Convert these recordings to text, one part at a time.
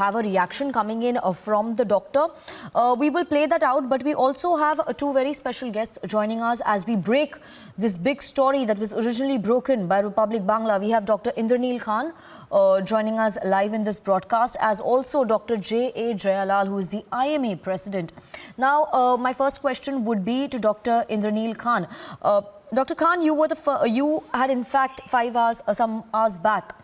have a reaction coming in from the doctor. We will play that out, but we also have two very special guests joining us as we break this big story that was originally broken by Republic Bangla. We have Dr. Indranil Khan joining us live in this broadcast, as also Dr. Jayalal, who is the IMA president. Now, my first question would be to Dr. Indranil Khan. Dr. Khan, you had in fact some hours back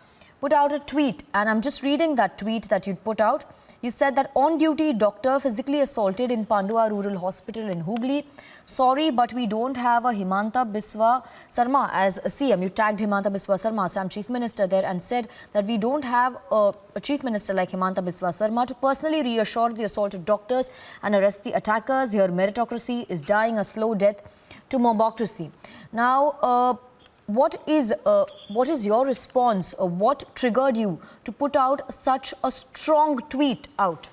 put out a tweet, and I'm just reading that tweet that you'd put out. You said that on-duty doctor physically assaulted in Pandua Rural Hospital in Hooghly. Sorry, but we don't have a Himanta Biswa Sarma as a CM. You tagged Himanta Biswa Sarma, Sam Chief Minister, there, and said that we don't have a Chief Minister like Himanta Biswa Sarma to personally reassure the assaulted doctors and arrest the attackers. Here, meritocracy is dying a slow death to mobocracy. Now, what is your response? What triggered you to put out such a strong tweet out?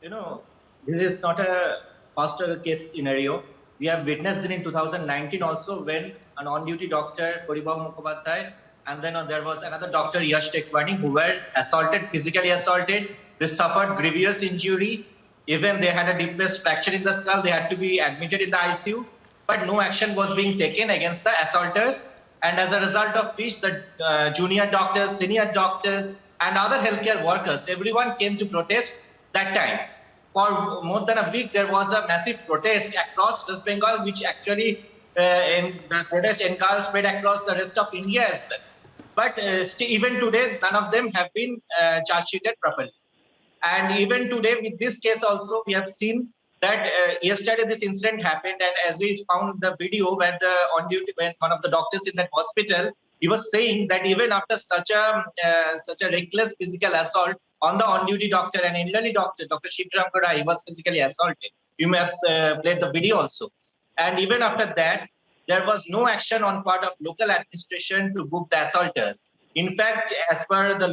You know, this is not a first case scenario. We have witnessed it in 2019 also, when an on-duty doctor, Paribahu Mukhopadhyay, and then there was another doctor, Yash Tekwani, who were assaulted, physically assaulted. They suffered grievous injury. Even they had a deep fracture in the skull. They had to be admitted in the ICU. But no action was being taken against the assaulters. And as a result of which, the junior doctors, senior doctors, and other healthcare workers, everyone came to protest that time. For more than a week, there was a massive protest across West Bengal, which actually in the protest spread across the rest of India as well. But even today, none of them have been charge-sheeted properly. And even today, with this case also, we have seen that yesterday this incident happened, and as we found the video where when one of the doctors in that hospital, he was saying that even after such a reckless physical assault on the on-duty doctor and elderly doctor, Dr. Shivram Kadai, he was physically assaulted. You may have played the video also. And even after that, there was no action on part of local administration to book the assaulters. In fact, as per the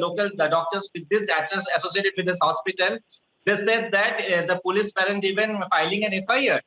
doctors with this associated with this hospital, they said that the police weren't even filing an FIR,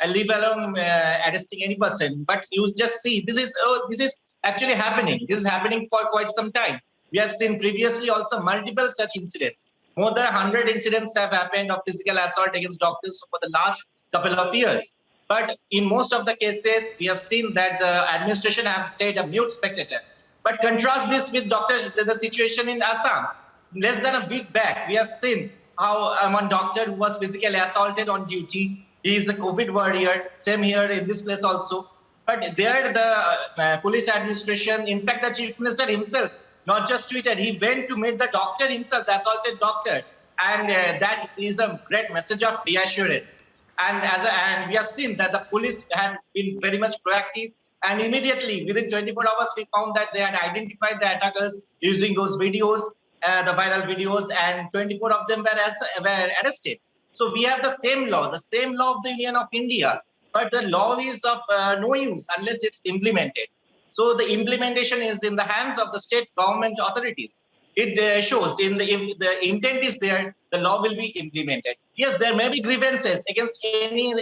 leave alone arresting any person. But you just see, this is actually happening. This is happening for quite some time. We have seen previously also multiple such incidents. More than 100 incidents have happened of physical assault against doctors for the last couple of years. But in most of the cases, we have seen that the administration have stayed a mute spectator. But contrast this with the situation in Assam. Less than a week back, we have seen how one doctor who was physically assaulted on duty. He is a COVID warrior. Same here in this place also. But there, the police administration, in fact, the Chief Minister himself, not just tweeted, he went to meet the doctor himself, the assaulted doctor. And that is a great message of reassurance. And we have seen that the police had been very much proactive. And immediately, within 24 hours, we found that they had identified the attackers using those videos, the viral videos, and 24 of them were arrested. So we have the same law of the Union of India. But the law is of no use unless it's implemented. So the implementation is in the hands of the state government authorities. It shows if the intent is there, the law will be implemented. Yes, there may be grievances against any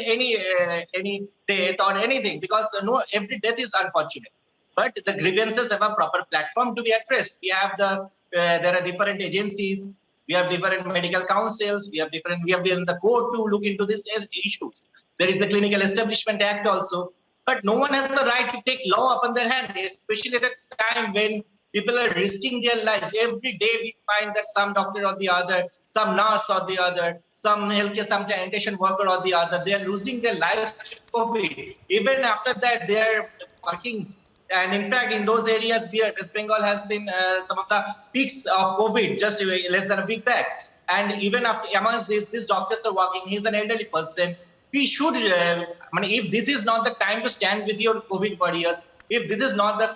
death or anything, because every death is unfortunate. But the grievances have a proper platform to be addressed. We have there are different agencies, we have different medical councils, we have been in the court to look into these issues. There is the Clinical Establishment Act also. But no one has the right to take law upon their hand, especially at a time when people are risking their lives. Every day we find that some doctor or the other, some nurse or the other, some healthcare, some sanitation worker or the other, they are losing their lives to COVID. Even after that, they are working. And in fact, in those areas, West Bengal has seen some of the peaks of COVID just less than a week back. And even after amongst these doctors are working, he's an elderly person. We should, if this is not the time to stand with your COVID warriors, if this is not the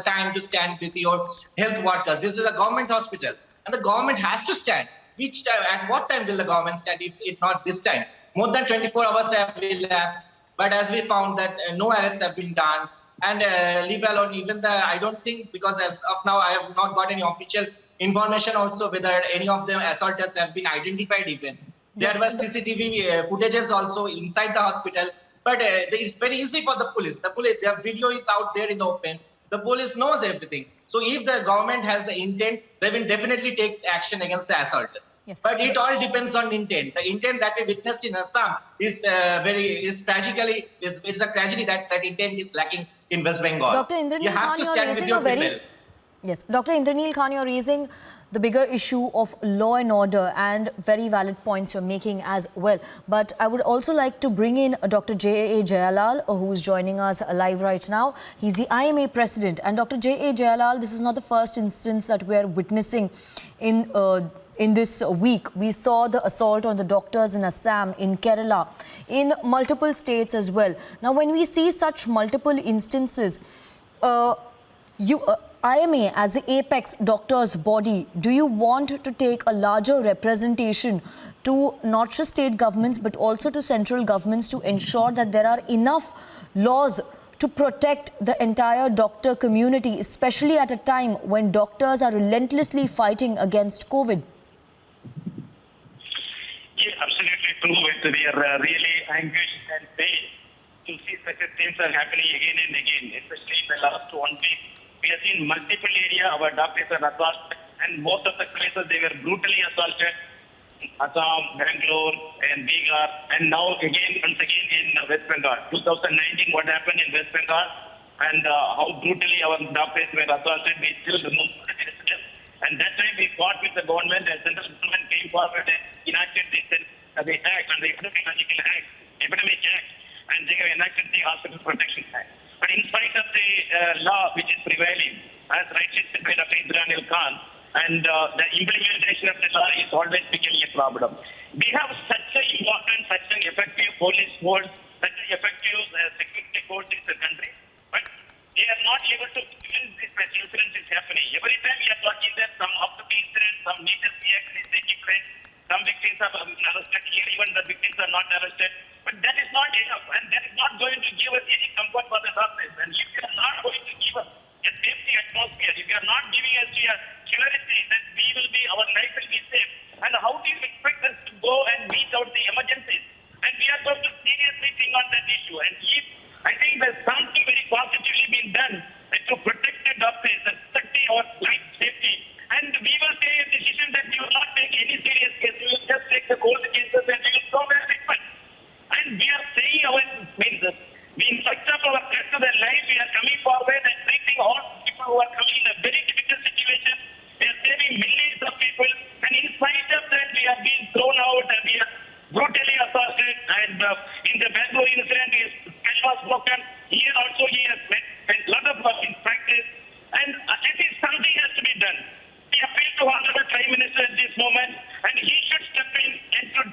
time to stand with your health workers, this is a government hospital, and the government has to stand. Which time? At what time will the government stand? If not this time, more than 24 hours have elapsed. But as we found that no arrests have been done, and leave alone even I don't think, because as of now I have not got any official information also whether any of the assaulters have been identified even. There were CCTV footages also inside the hospital, but it's very easy for the police. Their video is out there in the open. The police knows everything. So if the government has the intent, they will definitely take action against the assaulters. Yes. But it all depends on intent. The intent that we witnessed in Assam is it's a tragedy that intent is lacking in West Bengal. Dr. You Indranil have Khan, to you're stand with raising your a very... people. Yes, Dr. Indranil Khan, you're raising the bigger issue of law and order, and very valid points you're making as well. But I would also like to bring in Dr. J.A. Jayalal, who's joining us live right now. He's the IMA president. And Dr. J.A. Jayalal, this is not the first instance that we're witnessing in this week. We saw the assault on the doctors in Assam, in Kerala, in multiple states as well. Now, when we see such multiple instances, IMA as the apex doctors body, do you want to take a larger representation to not just state governments but also to central governments to ensure that there are enough laws to protect the entire doctor community, especially at a time when doctors are relentlessly fighting against COVID? Yeah, absolutely true. We are really anguished and pained to see such things are happening again and again, especially in the last 1 week. We have seen multiple areas our doctors are assaulted, and most of the places they were brutally assaulted. Assam, Bangalore, and Bihar, and now once again in West Bengal. 2019, what happened in West Bengal, and how brutally our doctors were assaulted. We still remember the incident. And that time we fought with the government, and central government came forward and enacted the act, and the epidemic act, and they have enacted the Hospital Protection Act. But in spite of the law which is prevailing, as rightly said by Dr. Indranil Khan, and the implementation of the law is always becoming a problem. We have such an important, such an effective police force, such an effective security force in the country, but they are not able to prevent this incident is happening. Every time we are talking that some of the incidents, some major action is taking place, some victims are arrested, even the victims are not arrested. But that is not enough, and that is not going to give us any comfort for the doctors. And if you are not going to give us a safety atmosphere, if you are not giving us a security that our life will be safe, and how do you expect us to go and meet out the emergencies? And we are going to seriously think on that issue. And if I think there's something very positively being done to protect the doctors and protect our life safety, and we will take a decision that we will not take any serious case. We will just take the cold cases and we will go where it went. And we are saying being sucked up our threat to their life, we are coming forward and treating all people who are coming in a very difficult situation. We are saving millions of people, and in spite of that, we are being thrown out and we are brutally assaulted. And in the Bangalore incident, his head was broken. Here also, he has met a lot of in practice, and I think something has to be done. We appeal to Honorable Prime Minister at this moment, and he should step in and should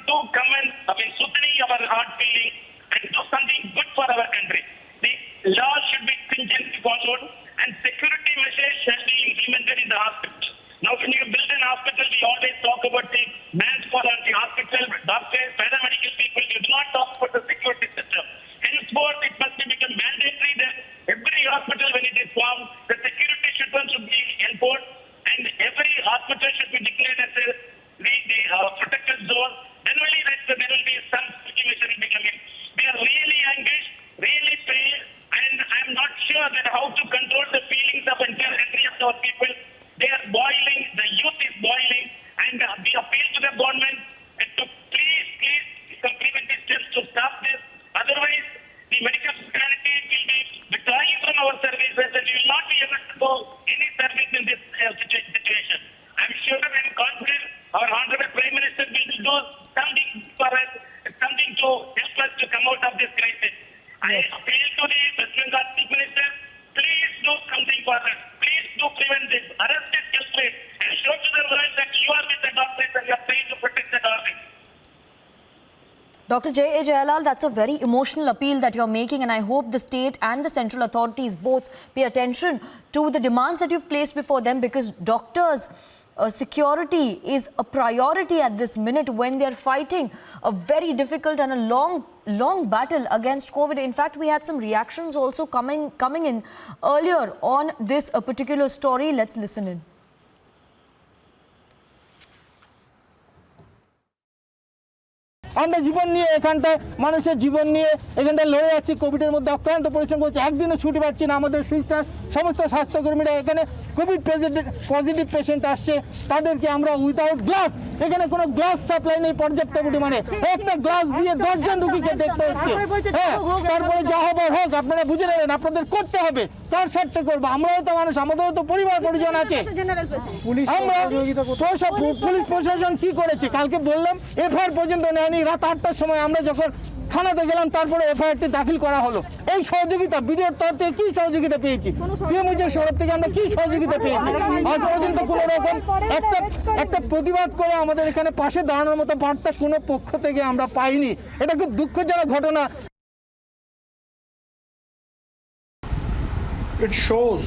soothing our heart feeling and do something good for our country. The law should be stringently followed, and security measures shall be implemented in the hospital. Now, when you build an hospital, we always talk about the manpower, the hospital, doctors, paramedical people. You do not talk about the security system. Henceforth, it must become mandatory that every hospital, when it is formed, the security should be enforced, and every hospital should be declared as a protected zone. Then only there will be some situation becoming. We are really angry, really pained, and I am not sure that how to control the feelings of entire country of our people. They are boiling, the youth is boiling, and we appeal to the government to please implement these steps to stop this. Otherwise, the medical fraternity will be withdrawing from our services, and we will not be able to do any service in this situation. I am sure and confident our Honorable Prime Minister will do something for us, something to help us to come out of this crisis. Yes. I appeal to the West Bengal Chief Minister, please do something for us. Please do prevent this. Arrest this culprit and show to the world that you are with the doctors and you are trying to protect the doctors. Dr. J.A. Jayalal, that's a very emotional appeal that you're making, and I hope the state and the central authorities both pay attention to the demands that you've placed before them, because doctors' security is a priority at this minute when they're fighting a very difficult and a long battle against COVID. In fact, we had some reactions also coming in earlier on this particular story. Let's listen in. আমরা জীবন নিয়ে এখানটায় মানুষের জীবন নিয়ে এখানটায় লড়ে যাচ্ছি, কোভিডের মধ্যে অক্লান্ত পরিশ্রম করছি, একদিনও ছুটি পাচ্ছি না। আমাদের সিস্টার সমস্ত স্বাস্থ্যকর্মীরা এখানে কোভিড পজিটিভ পেশেন্ট আসছে, তাদেরকে আমরা উইদাউট গ্লাভস, এখানে কোনো গ্লাভস সাপ্লাই নেই পর্যাপ্ত পরিমাণে, একটা গ্লাভস দিয়ে 10 জন রুগীকে দেখতে হচ্ছে। হ্যাঁ, তারপরে যা হবার হোক, আপনারা বুঝে নেবেন, আপনাদের করতে হবে, তার স্বার্থে করবো। আমরাও তো মানুষ, আমাদেরও তো পরিবার পরিজন আছে। পুলিশ প্রশাসন কি করেছে কালকে বললাম, এফআইআর পর্যন্ত নেয়নি। রাত 8টার সময় আমরা যখন থানাতে গেলাম, তারপরে এফআইআরটি দাখিল করা হলো। এই সহযোগিতা বিডিওর তরফ থেকে কি সহযোগিতা পেয়েছি, সিএমএইচের তরফ থেকে আমরা কি সহযোগিতা পেয়েছি? আজ পর্যন্ত কোনো রকম একটা প্রতিবাদ করে আমাদের এখানে পাশে দাঁড়ানোর মতো বার্তা কোনো পক্ষ থেকে আমরা পাইনি। এটা খুব দুঃখজনক ঘটনা। It shows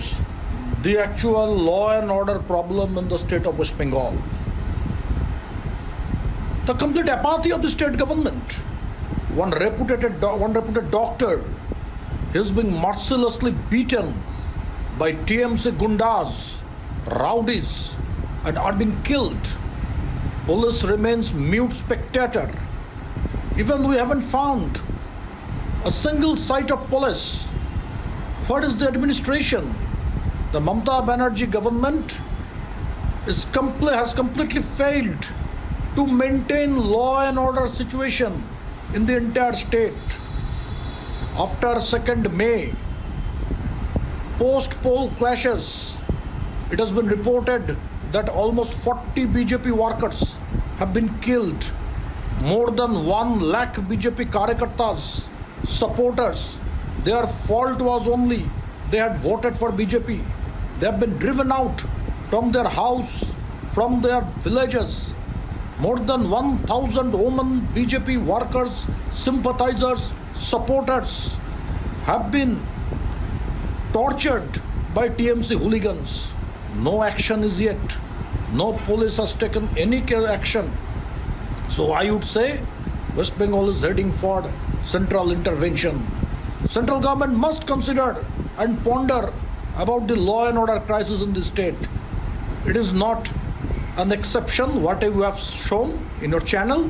the actual law and order problem in the state of West Bengal. The complete apathy of the state government. One reputed doctor is being mercilessly beaten by TMC gundas, rowdies, and are being killed. Police remains mute spectator. Even we haven't found a single site of police. What is the administration? The Mamata Banerjee government has completely failed to maintain law and order situation in the entire state. After 2nd May, post-poll clashes, it has been reported that almost 40 BJP workers have been killed. More than 1 lakh BJP Karyakartas, supporters, their fault was only they had voted for BJP. They have been driven out from their house, from their villages. More than 1,000 women BJP workers, sympathizers, supporters have been tortured by TMC hooligans. No action is yet. No police has taken any action. So I would say West Bengal is heading for central intervention. Central government must consider and ponder about the law and order crisis in the state. It is not an exception what you have shown in your channel.